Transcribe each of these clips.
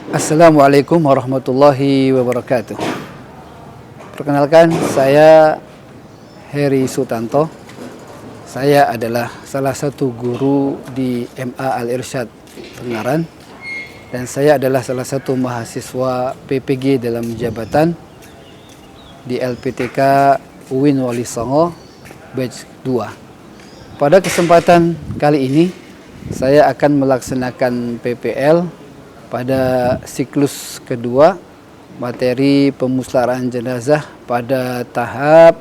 Assalamualaikum warahmatullahi wabarakatuh. Perkenalkan, saya Heri Sutanto. Saya adalah salah satu guru di MA Al-Irsyad Pengaran, dan saya adalah salah satu mahasiswa PPG dalam jabatan di LPTK UIN Wali Songo batch 2. Pada kesempatan kali ini saya akan melaksanakan PPL pada siklus kedua materi pemusyawaratan jenazah pada tahap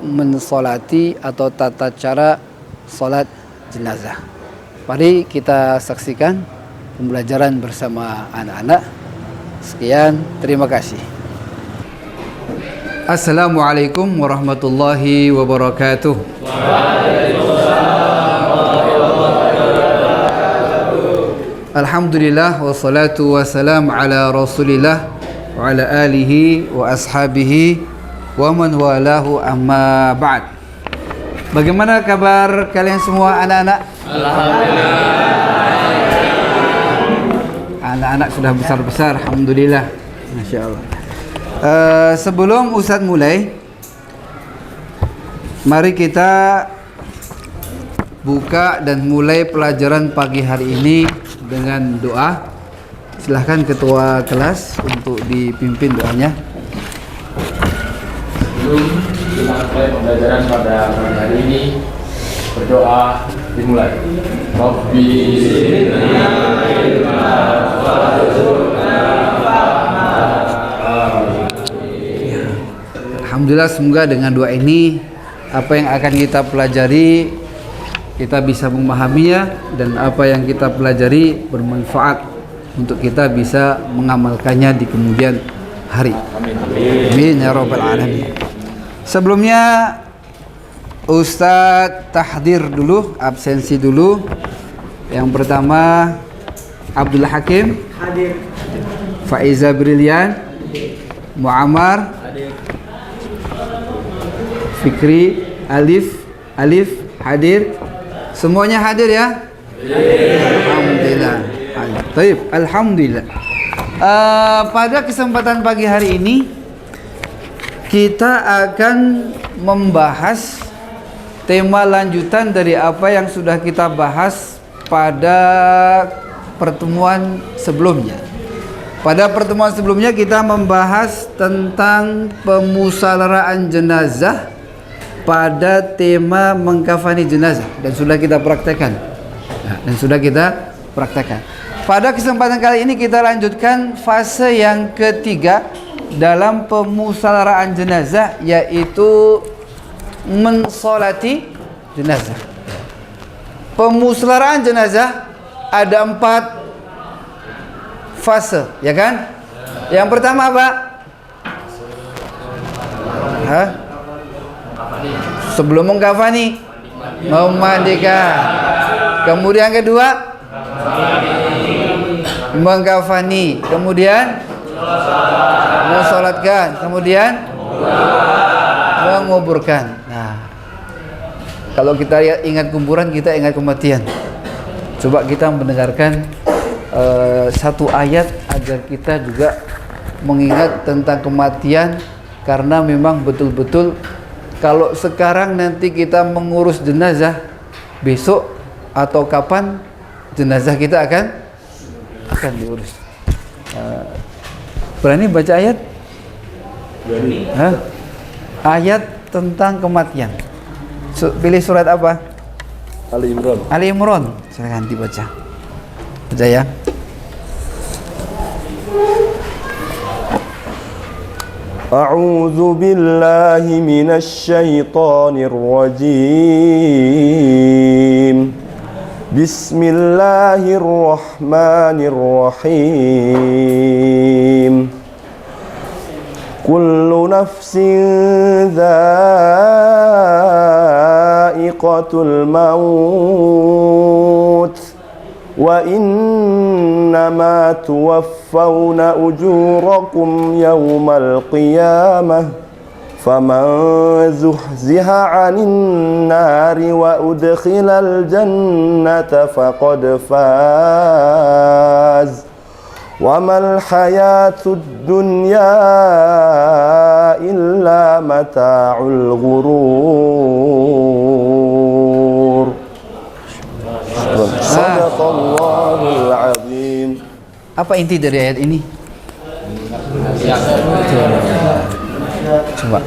mensolati atau tata cara sholat jenazah. Mari kita saksikan pembelajaran bersama anak-anak. Sekian, terima kasih. Assalamualaikum warahmatullahi wabarakatuh. Alhamdulillah wassalatu wassalam ala Rasulillah wa ala alihi wa ashabihi wa man walahu amma ba'd. Bagaimana kabar kalian semua anak-anak? Alhamdulillah. Anak-anak sudah besar-besar, alhamdulillah. Masya Allah. Sebelum Ustadz mulai, mari kita buka dan mulai pelajaran pagi hari ini dengan doa. Silahkan ketua kelas untuk dipimpin doanya. Sebelum kita mulai pembelajaran pada pagi hari ini, berdoa dimulai. Rabbi Alhamdulillah, semoga dengan doa ini apa yang akan kita pelajari kita bisa memahaminya, dan apa yang kita pelajari bermanfaat untuk kita bisa mengamalkannya di kemudian hari. Amin ya rabbal alamin. Sebelumnya Ustadz tahdir dulu, absensi dulu. Yang pertama Abdul Hakim hadir, Faiza Brilian, Muammar hadir, Fikri Alif hadir. Semuanya hadir ya? Alhamdulillah. Baik, alhamdulillah. Pada kesempatan pagi hari ini kita akan membahas tema lanjutan dari apa yang sudah kita bahas pada pertemuan sebelumnya. Pada pertemuan sebelumnya kita membahas tentang pemusyawaratan jenazah pada tema mengkafani jenazah, dan sudah kita praktekkan. Pada kesempatan kali ini kita lanjutkan fase yang ketiga dalam pemusyawaratan jenazah, yaitu mensolati jenazah. Pemusyawaratan jenazah ada 4 fase, ya kan? Yang pertama apa? Sebelum mengkafani, memandikan. Kemudian kedua, mengkafani. Kemudian mensolatkan. Kemudian menguburkan. Nah, kalau kita ingat kuburan, kita ingat kematian. Coba kita mendengarkan satu ayat agar kita juga mengingat tentang kematian, karena memang betul-betul kalau sekarang nanti kita mengurus jenazah, besok atau kapan jenazah kita akan diurus. Berani baca ayat? Berani. Ayat tentang kematian. Pilih surat apa? Ali Imran. Ali Imran. Silakan dibaca. Baca ya. أعوذ بالله من الشيطان الرجيم بسم الله الرحمن الرحيم كل نفس ذائقة الموت وإنما توفون أجوركم يوم القيامة فمن زحزح عن النار وأدخل الجنة فقد فاز وما الحياة الدنيا إلا متاع الغرور. صدق الله العظيم. Apa inti dari ayat ini? Coba.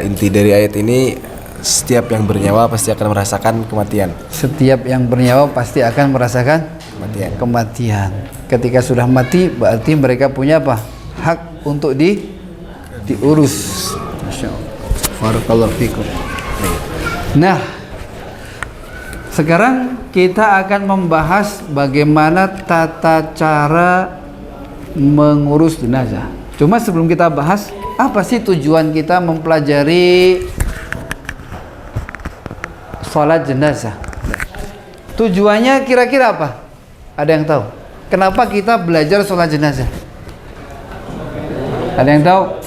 Inti dari ayat ini, setiap yang bernyawa pasti akan merasakan kematian. Setiap yang bernyawa pasti akan merasakan kematian. Ketika sudah mati berarti mereka punya apa? Hak untuk diurus. Masyaallah. Barakallahu fikum. Nah, sekarang kita akan membahas bagaimana tata cara mengurus jenazah. Cuma sebelum kita bahas, apa sih tujuan kita mempelajari sholat jenazah? Tujuannya kira-kira apa? Ada yang tahu? Kenapa kita belajar sholat jenazah? Ada yang tahu?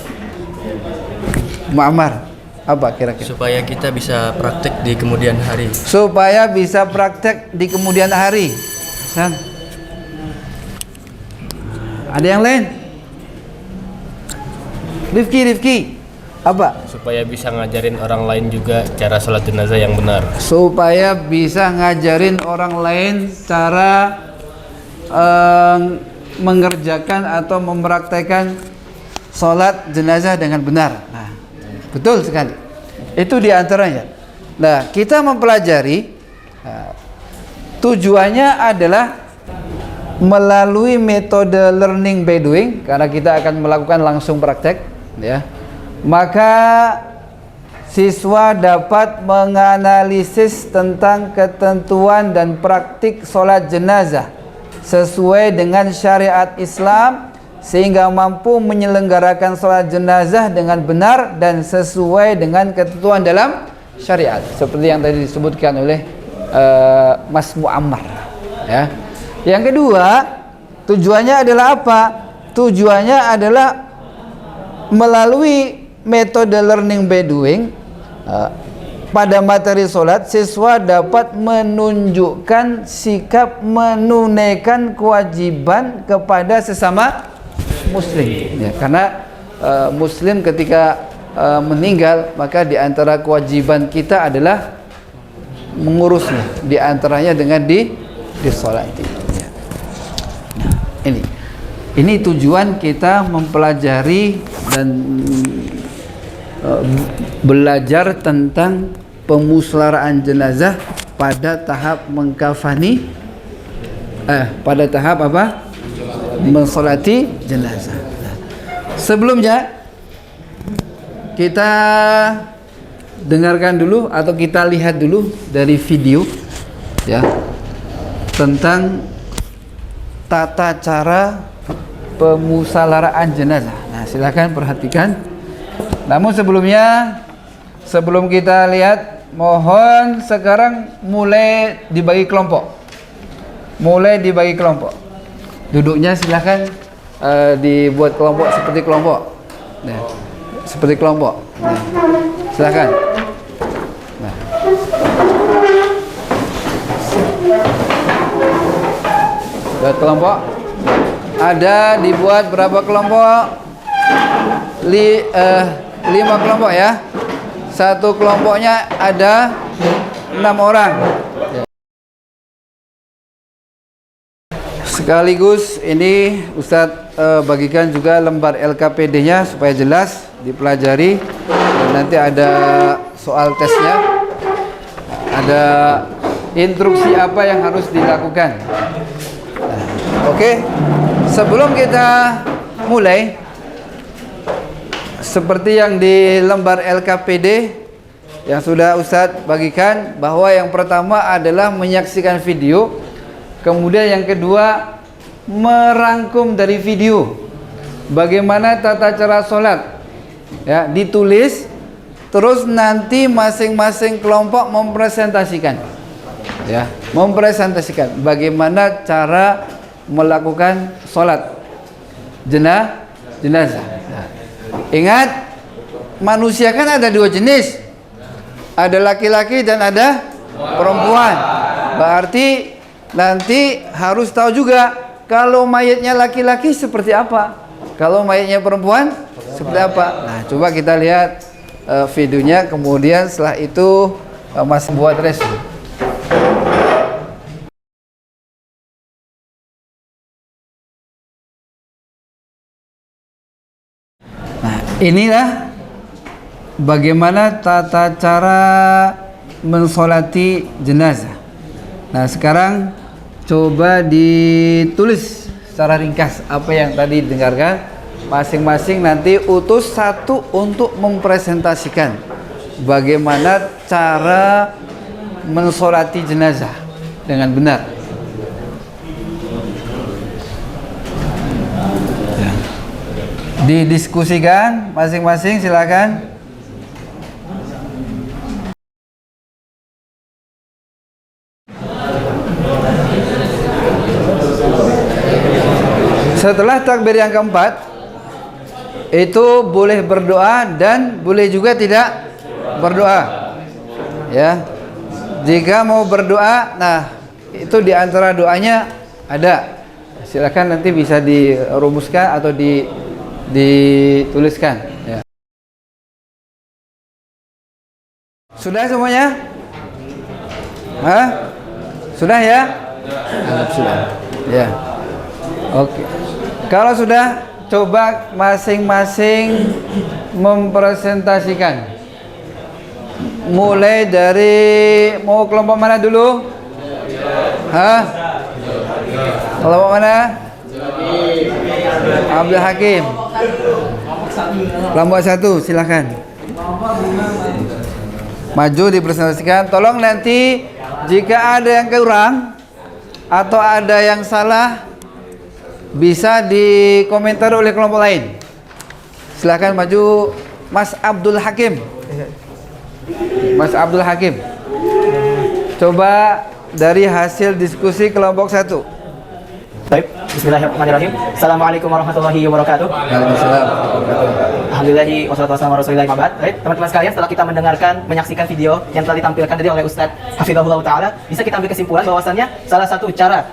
Muammar, apa kira-kira? Supaya kita bisa praktek di kemudian hari. Supaya bisa praktek di kemudian hari. San? Ada yang lain? Rifki, apa? Supaya bisa ngajarin orang lain juga cara sholat jenazah yang benar. Supaya bisa ngajarin orang lain cara mengerjakan atau mempraktekkan sholat jenazah dengan benar. Nah, betul sekali. Itu diantaranya. Nah, kita mempelajari tujuannya adalah melalui metode learning by doing, karena kita akan melakukan langsung praktek, ya. Maka siswa dapat menganalisis tentang ketentuan dan praktik sholat jenazah sesuai dengan syariat Islam, sehingga mampu menyelenggarakan sholat jenazah dengan benar dan sesuai dengan ketentuan dalam syariat, seperti yang tadi disebutkan oleh Mas Muammar, ya. Yang kedua, tujuannya adalah apa? Tujuannya adalah melalui metode learning by doing, pada materi sholat, siswa dapat menunjukkan sikap menunaikan kewajiban kepada sesama muslim, ya, karena muslim ketika meninggal, maka diantara kewajiban kita adalah mengurusnya, diantaranya dengan disolati, ya. Nah, ini tujuan kita mempelajari dan belajar tentang pemusyawaratan jenazah pada tahap mengkafani, pada tahap apa? Mensolati jenazah. Sebelumnya kita dengarkan dulu atau kita lihat dulu dari video, ya, tentang tata cara pemusyawaratan jenazah. Nah, silakan perhatikan. Namun sebelumnya, sebelum kita lihat, mohon sekarang mulai dibagi kelompok. Duduknya silakan dibuat kelompok seperti kelompok. Nah, seperti kelompok. Nah, silakan. Nah. Buat kelompok. Ada dibuat berapa kelompok? 5 kelompok, ya. Satu kelompoknya ada 6 orang. Sekaligus ini Ustadz bagikan juga lembar LKPD-nya supaya jelas dipelajari. Dan nanti ada soal tesnya, ada instruksi apa yang harus dilakukan. Oke, sebelum kita mulai, seperti yang di lembar LKPD yang sudah Ustadz bagikan, bahwa yang pertama adalah menyaksikan video, kemudian yang kedua merangkum dari video bagaimana tata cara sholat, ya, ditulis, terus nanti masing-masing kelompok mempresentasikan, ya, mempresentasikan bagaimana cara melakukan sholat jenazah. Ingat, manusia kan ada 2 jenis, ada laki-laki dan ada perempuan. Berarti nanti harus tahu juga kalau mayatnya laki-laki seperti apa? Kalau mayatnya perempuan seperti apa? Nah, coba kita lihat videonya, kemudian setelah itu Mas buat review. Nah, inilah bagaimana tata cara mensolati jenazah. Nah, sekarang coba ditulis secara ringkas apa yang tadi didengarkan. Masing-masing nanti utus satu untuk mempresentasikan bagaimana cara mensolati jenazah dengan benar. Ya. Didiskusikan masing-masing, silakan. Setelah takbir yang keempat, itu boleh berdoa dan boleh juga tidak berdoa. Ya. Jika mau berdoa, nah itu di antara doanya ada. Silakan nanti bisa dirumuskan atau dituliskan. Ya. Sudah semuanya? Hah? Sudah ya? Sudah. Ya. Oke. Kalau sudah, coba masing-masing mempresentasikan. Mulai dari mau kelompok mana dulu? Hah? Kelompok mana? Abdul Hakim. Kelompok 1, silakan. Maju dipresentasikan. Tolong nanti jika ada yang kurang atau ada yang salah, bisa dikomentar oleh kelompok lain. Silahkan maju Mas Abdul Hakim. Mas Abdul Hakim. Coba dari hasil diskusi kelompok 1. Baik, bismillahirrahmanirrahim. Assalamualaikum warahmatullahi wabarakatuh. Waalaikumsalam. Alhamdulillahi wassalatu wassalamu ala rasulillah wa ba'd. Baik, teman-teman sekalian, setelah kita menyaksikan video yang telah ditampilkan tadi oleh Ustadz Hafizahullah Ta'ala, bisa kita ambil kesimpulan bahwasannya salah satu cara,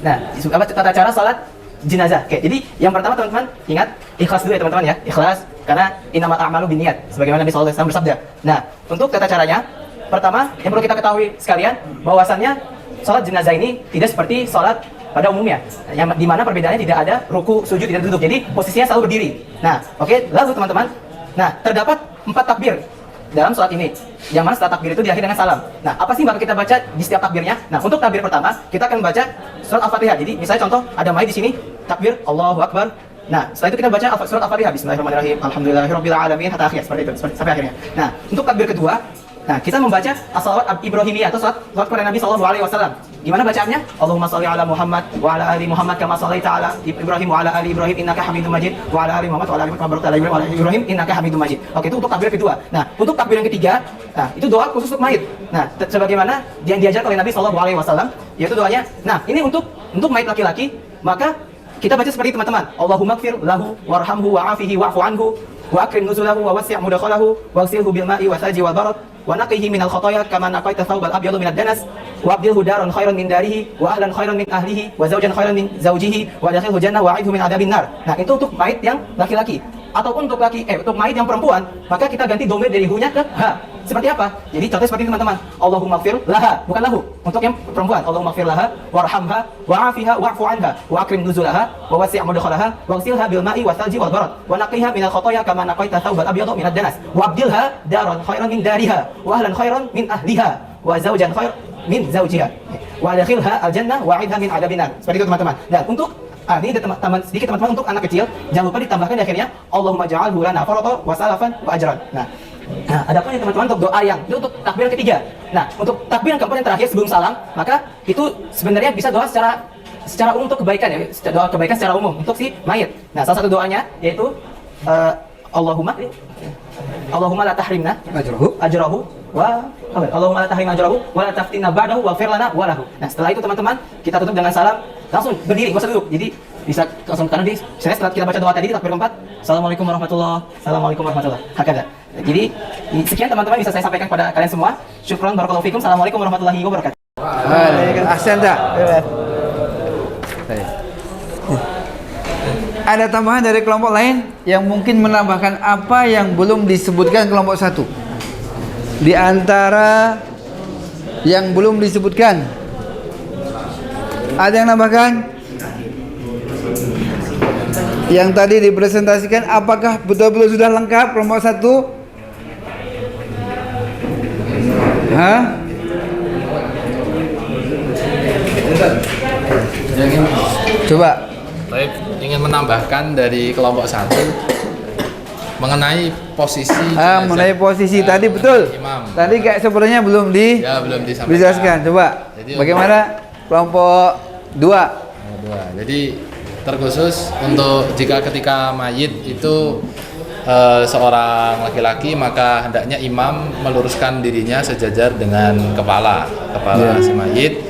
tata cara salat jenazah. Oke, jadi yang pertama teman-teman ingat ikhlas dulu ya teman-teman ya, ikhlas, karena innamal a'malu binniyat, sebagaimana Nabi sallallahu alaihi wasallam bersabda. Nah, untuk tata caranya, pertama yang perlu kita ketahui sekalian bahwasannya salat jenazah ini tidak seperti salat pada umumnya, yang dimana perbedaannya tidak ada ruku, sujud, tidak duduk. Jadi posisinya selalu berdiri. Nah, oke, lalu teman-teman, nah terdapat 4 takbir dalam sholat ini, yang mana setelah takbir itu diakhiri dengan salam. Nah, apa sih bakal kita baca di setiap takbirnya? Nah, untuk takbir pertama kita akan baca surat Al-Fatihah. Jadi misalnya contoh ada mayit di sini, takbir Allahu Akbar. Nah, setelah itu kita baca surat Al-Fatihah, Bismillahirrahmanirrahim, Alhamdulillahirabbil alamin, hatta akhir, seperti itu, sampai akhirnya. Nah, untuk takbir kedua, nah kita membaca as-salawat Ibrahimiyah atau salat kepada Nabi sallallahu alaihi wasallam. Gimana bacaannya? Allahumma shalli ala Muhammad wa ala ali Muhammad kama shallaita ala Ibrahim wa ala ali Ibrahim innaka Hamidum Majid wa ala ali Muhammad wa ala ali Muhammad wa ala ali Ibrahim innaka Hamidum Majid. Oke, itu untuk takbir kedua. Nah, untuk takbir yang ketiga, nah itu doa khusus untuk mayit. Nah, sebagaimana yang diajarkan oleh Nabi sallallahu alaihi wasallam, yaitu doanya. Nah, ini untuk mayit laki-laki, maka kita baca seperti teman-teman. Allahumma ighfir lahu warhamhu wa'afihi wa'fu anhu wa akrim nuzulahu wa wasi' mudakhalahu waghsilhu bil ma'i wa thalji wal barad wa naqihi minal khotoya kama naqaita thawbal abyadu minad danas wa abdilhu daran khairan min darihi wa ahlan khairan min ahlihi wa zawjan khairan min zawjihi wa dakhilhu jannah wa a'idhu min adabin nar. Nah, itu untuk mayit yang laki-laki. Ataupun untuk untuk mayit yang perempuan, maka kita ganti domir dari hu-nya ke ha. Seperti apa? Jadi contohnya seperti ini teman-teman. Allahumma ighfir laha, bukan lahu. Untuk yang perempuan, Allahumma ighfir laha warhamha wa'afiha wa'fu anha wa akrim nuzulaha wa wasi' mudkhalaha waghsilha bil ma'i wa thalji wal barad wa naqiha minal khotoya kama naqaita thawbal abyadu minad danas wa abdilha daran khairan min dariha wa ahlan khairan min ahliha wa zawjan khairan min zawjiha wa dakhilha al jannah wa 'idha min adabin nar. Seperti itu teman-teman. Dan untuk ini ada sedikit teman-teman untuk anak kecil, jangan lupa ditambahkan di akhirnya Allahumma ja'alhu lana farata wa salafan wa ajran. Nah, adapun yang teman-teman untuk doa yang itu untuk takbir yang ketiga. Nah, untuk takbir yang keempat yang terakhir sebelum salam, maka itu sebenarnya bisa doa secara umum untuk kebaikan ya, doa kebaikan secara umum untuk si mayit. Nah, salah satu doanya yaitu Allahumma la tahrimna ajrahu wa Allahumma la tahrimna ajrahu wa la taftinna ba'dahu waghfir lana wa lahu. Nah, setelah itu teman-teman kita tutup dengan salam, langsung berdiri, enggak usah duduk. Jadi bisa langsung karena setelah kita baca doa tadi di takbir keempat, Assalamualaikum warahmatullahi. Hakada. Jadi sekian teman-teman bisa saya sampaikan kepada kalian semua. Syukran barakallahu fikum. Assalamualaikum warahmatullahi wabarakatuh. Ahsan dah. Ada tambahan dari kelompok lain yang mungkin menambahkan apa yang belum disebutkan kelompok satu? Di antara yang belum disebutkan, ada yang nambahkan? Yang tadi dipresentasikan, apakah betul-betul sudah lengkap kelompok satu? Hah? Coba. Baik, ingin menambahkan dari kelompok satu mengenai posisi Mengenai posisi tadi betul. imam. Tadi kayak sebenarnya belum Belum disampaikan. dijelaskan. Coba. Jadi, Bagaimana kelompok 2? Jadi terkhusus untuk jika ketika mayit itu seorang laki-laki, maka hendaknya imam meluruskan dirinya sejajar dengan kepala si mayit,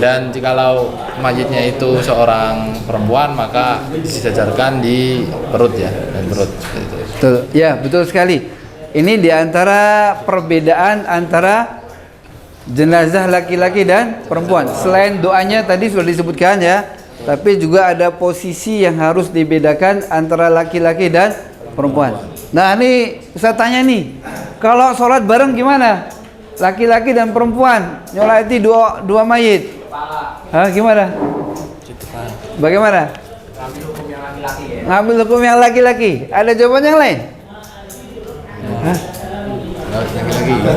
dan jikalau mayitnya itu seorang perempuan maka disejajarkan di perut ya, dan perut seperti itu. Betul. Ya, betul sekali. Ini diantara perbedaan antara jenazah laki-laki dan perempuan. Selain doanya tadi sudah disebutkan ya, tapi juga ada posisi yang harus dibedakan antara laki-laki dan perempuan. Nah, ini Ustaz tanya nih, kalau sholat bareng gimana? Laki-laki dan perempuan nyolati dua mayit. Gimana? Bagaimana? Ngambil hukum yang laki-laki. Ada jawaban yang lain?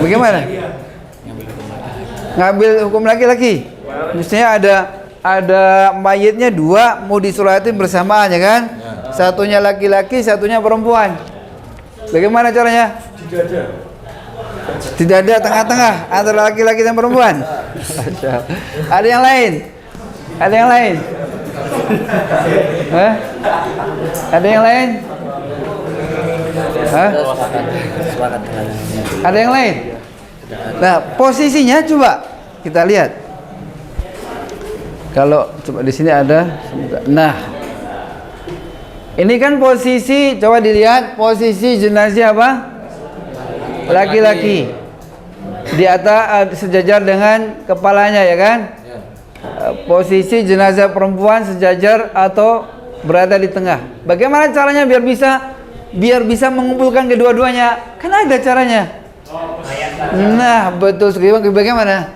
Bagaimana? Ngambil hukum laki-laki. Misalnya ada mayitnya dua mau disolatin bersamaan ya kan? Satunya laki-laki, satunya perempuan. Bagaimana caranya? Tidak ada tengah-tengah antara laki-laki dan perempuan. Ada yang lain? Ada yang lain? Ada yang lain? Ada yang lain? Nah, posisinya coba kita lihat. Kalau coba di sini ada, nah, ini kan posisi, coba dilihat posisi jenazah apa? Laki-laki. Di atas sejajar dengan kepalanya ya kan? Posisi jenazah perempuan sejajar atau berada di tengah. Bagaimana caranya biar bisa mengumpulkan kedua-duanya? Kan ada caranya. Nah, betul sekali. Bagaimana?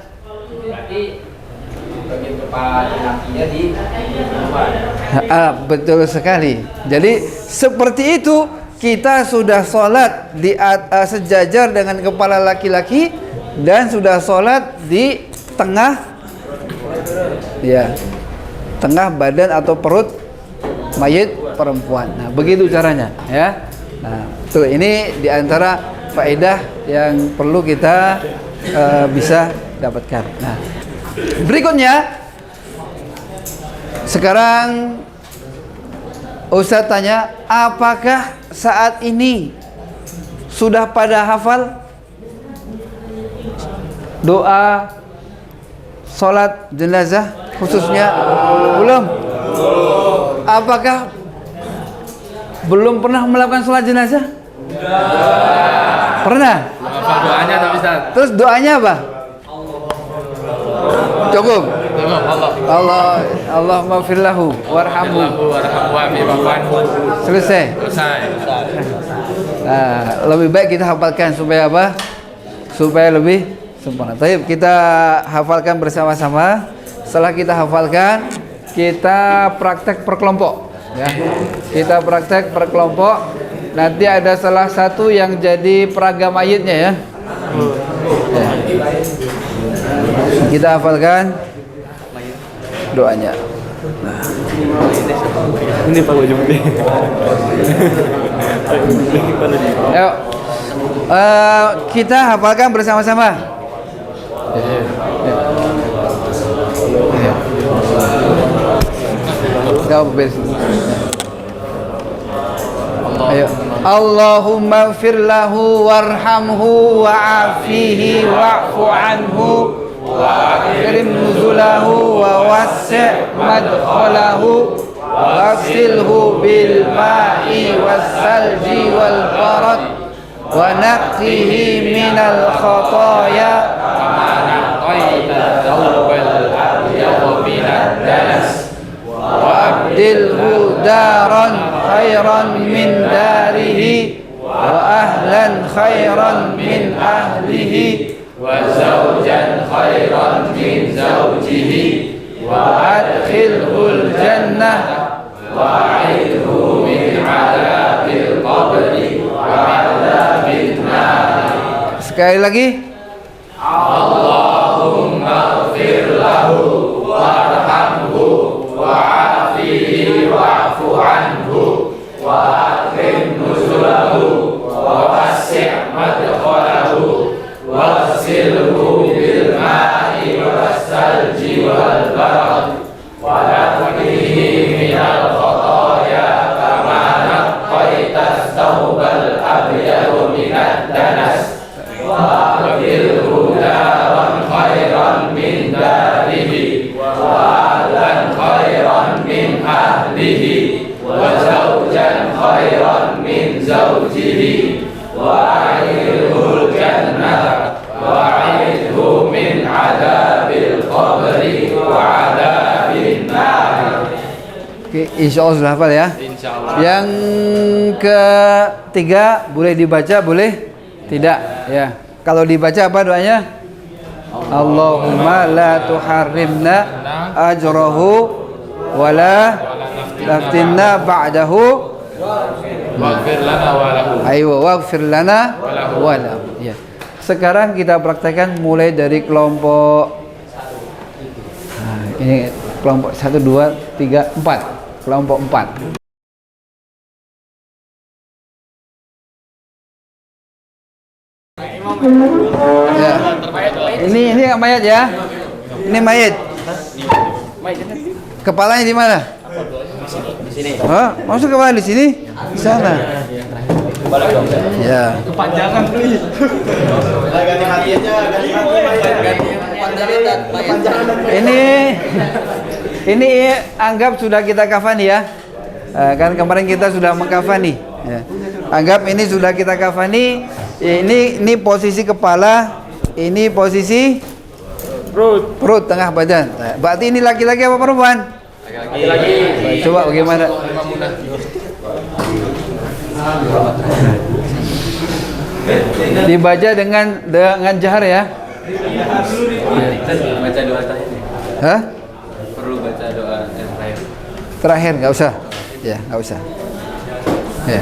Bagian kepala kakinya di betul sekali. Jadi seperti itu kita sudah sholat di sejajar dengan kepala laki-laki dan sudah sholat di tengah, ya, tengah badan atau perut mayit perempuan. Nah, begitu caranya, ya. Nah, tuh ini diantara faedah yang perlu kita bisa dapatkan. Nah, berikutnya, sekarang Ustaz tanya, apakah saat ini sudah pada hafal doa sholat jenazah khususnya? Belum? Apakah belum pernah melakukan sholat jenazah? Pernah? Hafal doanya tapi Ustaz. Terus doanya apa? Cukup. Allahumma firlahu warhamhu. Selesai. Nah, lebih baik kita hafalkan supaya apa? Supaya lebih sempurna. Baik, kita hafalkan bersama-sama. Setelah kita hafalkan, kita praktek per kelompok. Ya. Kita praktek per kelompok. Nanti ada salah satu yang jadi peraga mayitnya ya. Ya. Kita hafalkan doanya. Nah. Ini Pak Wajib. Ayo, kita hafalkan bersama-sama. Ayo. Allahumma ighfir lahu warhamhu wa'afihi wa'fu anhu وأكرم نزله ووسع مدخله واغسله بالماء والثلج والبرد ونقه من الخطايا كما نقيت الثوب الأبيض من الدنس وأبدله دار daran khairan min darihi wa ahlan khairan min ahlihi wa zawjan khairan min zawjihi wa adkhilhul jannah wa a'idhu min 'adzabil qabri wa 'adzabil nar. Sekali lagi. Allahumma ighfir lahu warhamhu wa'afihi wa'fu anhu wa akrim nuzulahu wa wasi' madkhalahu waghsilhu bil ma'i was salji wal barad wa naqqihi minal khataaya kama naqqaita thawbal abyada minad danas wa aghfirhu daran khairan min darihi wa ahlan khairan min ahlihi wa zawjan khairan min zawjihi wa a'idhul jannah wa a'idhu min 'adzabil qabri wa 'adzabin nar. Oke, insyaallah sudah hafal ya. Insyaallah. Yang ketiga boleh dibaca, boleh tidak ya. Kalau dibaca apa doanya? Allahumma la tuharrimna ajrahu wa la taftinna ba'dahu Waghfir lana wa lahu. Ayo waghfir lana wa lahu. Ya. Sekarang kita praktekkan mulai dari kelompok ini kelompok 1 2 3 4. Kelompok 4. Ya. Ini mayat ya. Ini mayat. Kepalanya di mana? Di sini. Hah? Maksud kepala di sini? Di sana. Ya. Kepanjangan please. Ganti matinya, ganti Ini anggap sudah kita kafani ya. Kan kemarin kita sudah mengkafani. Ya. Anggap ini sudah kita kafani. Ini posisi kepala, ini posisi perut tengah badan. Berarti ini laki-laki apa perempuan? Laki-laki. Coba bagaimana? Dibaca dengan jahar ya. Baca doa terakhir. Hah? Perlu baca doa yang terakhir. Terakhir nggak usah. Ya, nggak usah. Ya.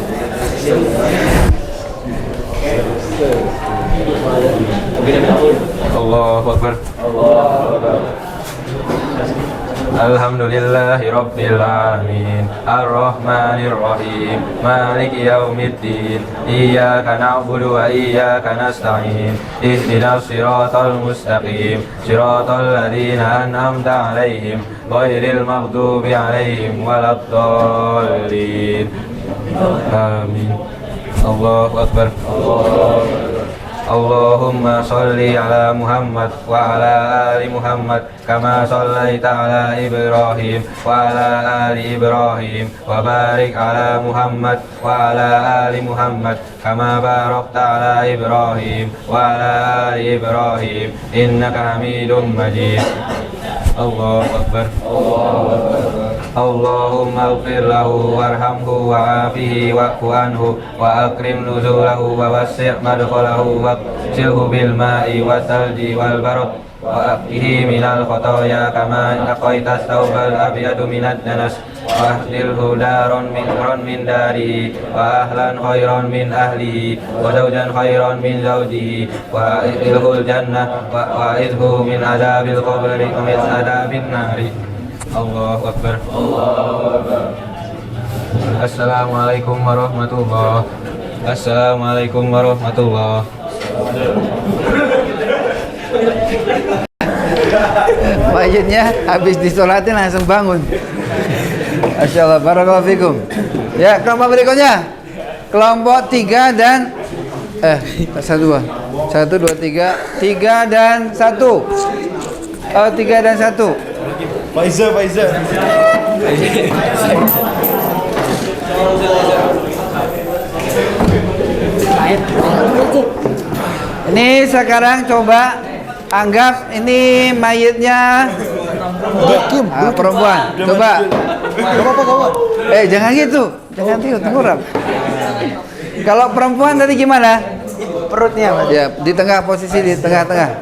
Allahu Akbar. Alhamdulillahi Rabbil Alamin Ar-Rahmanir Rahim Maliki Yawmiddin Iyyaka na'budu wa iyyaka nasta'in Ihdinas siratal mustaqim Siratal ladzina an'amta 'alaihim ghairil maghdubi 'alaihim waladdallin. Amin. Allahu Akbar. Allahumma salli ala Muhammad wa ala ali Muhammad kama sallaita ala Ibrahim wa ala ali Ibrahim wa barik ala Muhammad wa ala ali Muhammad kama barakta ala Ibrahim wa ala ali Ibrahim innaka Hamidum Majid. Allahu Akbar. Allahumma ighfir lahu warhamhu wa'afihi wa'fu anhu wa akrim nuzulahu wa wasi' madkhalahu waghsilhu bil ma'i was salji wal barad wa aqihi minal khataaya kama naqaita thawbal abyadu minad danas wa ahdilhu daron min dari wa ahlan khairan min ahlihi wa zawjan khairan min zawjihi wa adkhilhul jannah wa a'idhu min adzabil qabri wa min adzabin nari. Allahu Akbar. Assalamualaikum warahmatullahi. Assalamualaikum warahmatullahi. Mayitnya habis disolatin langsung bangun. Masyaallah, barakallahu fikum. Ya, kelompok berikutnya. Kelompok 3 dan 1 2 3 dan 1. 3 dan 1. Faizal. Ini sekarang coba anggap ini mayitnya Perempuan. Coba. Jangan gitu. Jangan gitu, tengkurap. Kalau perempuan tadi gimana? Perutnya, Mas. Ya, di tengah, posisi di tengah-tengah.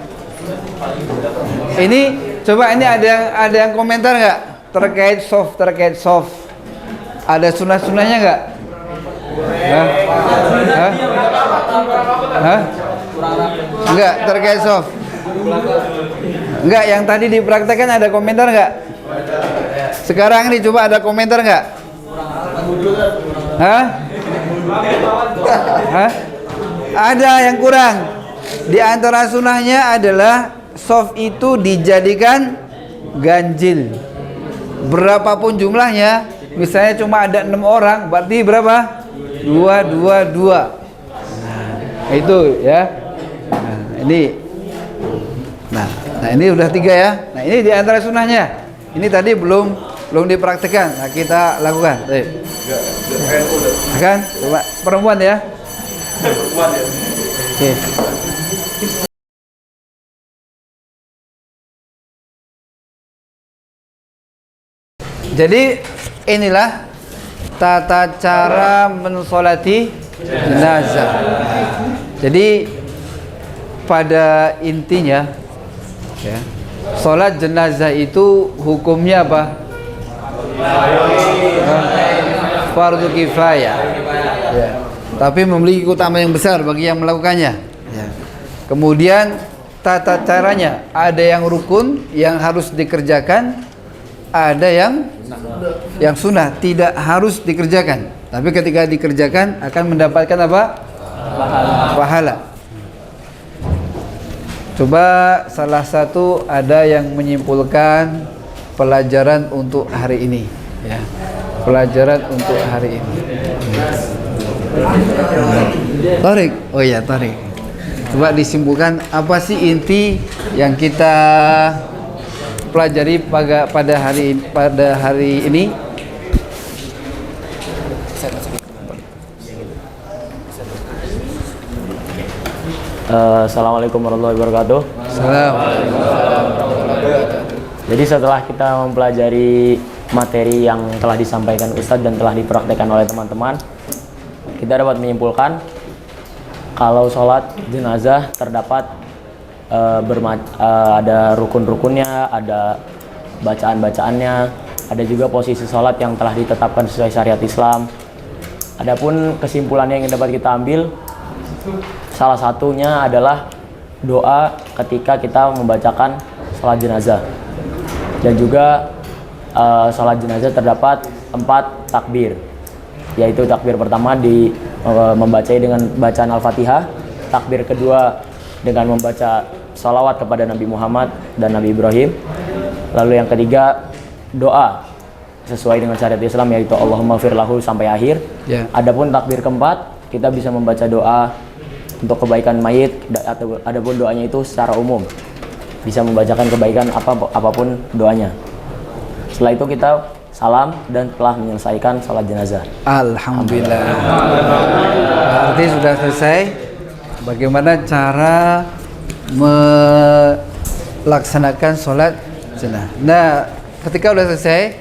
Ini coba, ini ada yang komentar nggak terkait soft? Ada sunah-sunahnya nggak? Enggak, terkait soft. Enggak, yang tadi dipraktekkan ada komentar nggak? Sekarang ini coba ada komentar nggak? Ada yang kurang. Di antara sunahnya adalah soft itu dijadikan ganjil. Berapapun jumlahnya, misalnya cuma ada 6 orang, berarti berapa? 2. Nah, itu ya. Nah, ini udah 3 ya. Nah, ini di antara sunahnya. Ini tadi belum dipraktekkan. Nah, kita lakukan. Kan? Coba perempuan ya. Oke. Jadi inilah tata cara mensolati jenazah. Jadi pada intinya, ya, sholat jenazah itu hukumnya apa? Fardu kifayah. Ya. Tapi memiliki keutamaan yang besar bagi yang melakukannya. Ya. Kemudian tata caranya, ada yang rukun yang harus dikerjakan, ada yang sunnah tidak harus dikerjakan. Tapi ketika dikerjakan akan mendapatkan apa? Pahala. Coba salah satu ada yang menyimpulkan pelajaran untuk hari ini, ya. Pelajaran untuk hari ini. Tarik. Oh ya, tarik. Coba disimpulkan apa sih inti yang kita pelajari pada hari ini. Assalamualaikum warahmatullahi wabarakatuh. Jadi setelah kita mempelajari materi yang telah disampaikan Ustadz dan telah dipraktekkan oleh teman-teman, kita dapat menyimpulkan kalau sholat jenazah terdapat ada rukun-rukunnya, ada bacaan-bacaannya, ada juga posisi sholat yang telah ditetapkan sesuai syariat Islam. Adapun kesimpulannya yang dapat kita ambil, salah satunya adalah doa ketika kita membacakan sholat jenazah. Dan juga sholat jenazah terdapat 4 takbir, yaitu takbir pertama membaca dengan bacaan Al-Fatihah, takbir kedua dengan membaca salawat kepada Nabi Muhammad dan Nabi Ibrahim, lalu yang ketiga doa sesuai dengan syariat Islam, yaitu Allahumma firlahu sampai akhir. Adapun takbir keempat kita bisa membaca doa untuk kebaikan mayit, adapun doanya itu secara umum, bisa membacakan kebaikan apapun doanya. Setelah itu kita salam dan telah menyelesaikan sholat jenazah. Alhamdulillah. Berarti sudah selesai bagaimana cara melaksanakan sholat jenazah. Nah, ketika sudah selesai,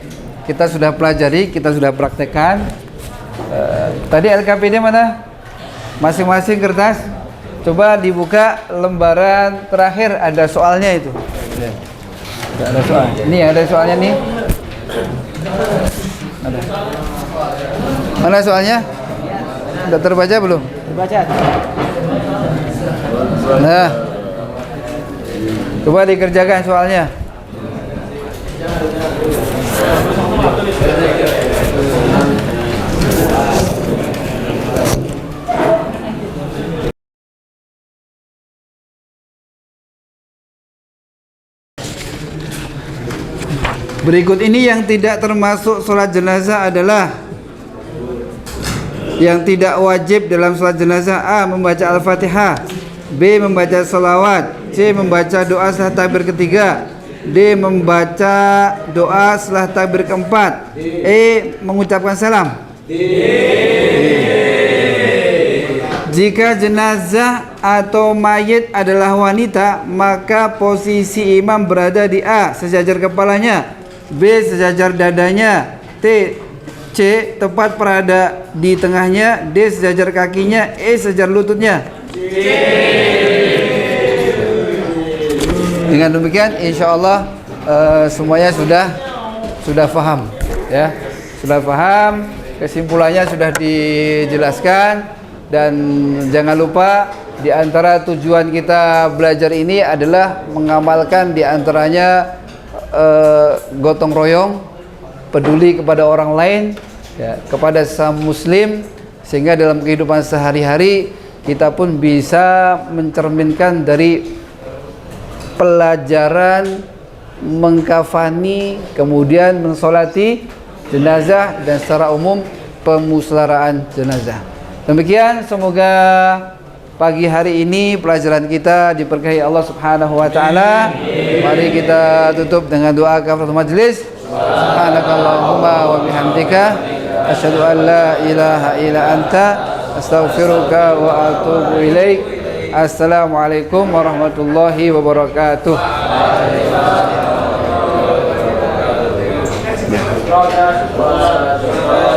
kita sudah pelajari, kita sudah praktekkan. Tadi LKPD mana? Masing-masing kertas. Coba dibuka lembaran terakhir, ada soalnya itu. Ada soal. Ini ada soalnya nih. Ada. Mana soalnya? Sudah terbaca belum? Terbaca. Nah, coba dikerjakan soalnya. Berikut ini yang tidak termasuk sholat jenazah adalah yang tidak wajib dalam sholat jenazah: A. Membaca Al-Fatihah, B. Membaca salawat, C. Membaca doa setelah takbir ketiga, D. Membaca doa setelah takbir keempat, E. Mengucapkan salam. Jika jenazah atau mayit adalah wanita, maka posisi imam berada di A, sejajar kepalanya, B, sejajar dadanya, C, tepat berada di tengahnya, D, sejajar kakinya, E, sejajar lututnya. Dengan demikian insyaallah semuanya sudah paham, ya. Sudah paham, kesimpulannya sudah dijelaskan. Dan jangan lupa di antara tujuan kita belajar ini adalah mengamalkan di antaranya gotong royong, peduli kepada orang lain, ya, kepada sesama muslim, sehingga dalam kehidupan sehari-hari kita pun bisa mencerminkan dari pelajaran mengkafani, kemudian mensolati jenazah, dan secara umum pemusyawaratan jenazah. Demikian, semoga pagi hari ini pelajaran kita diberkahi Allah Subhanahu wa taala. Mari kita tutup dengan doa kafaratul majlis. Subhanakallahumma wa bihamdika asyhadu an la ilaha illa anta astaghfiruka wa atubu ilaik. Assalamualaikum warahmatullahi wabarakatuh.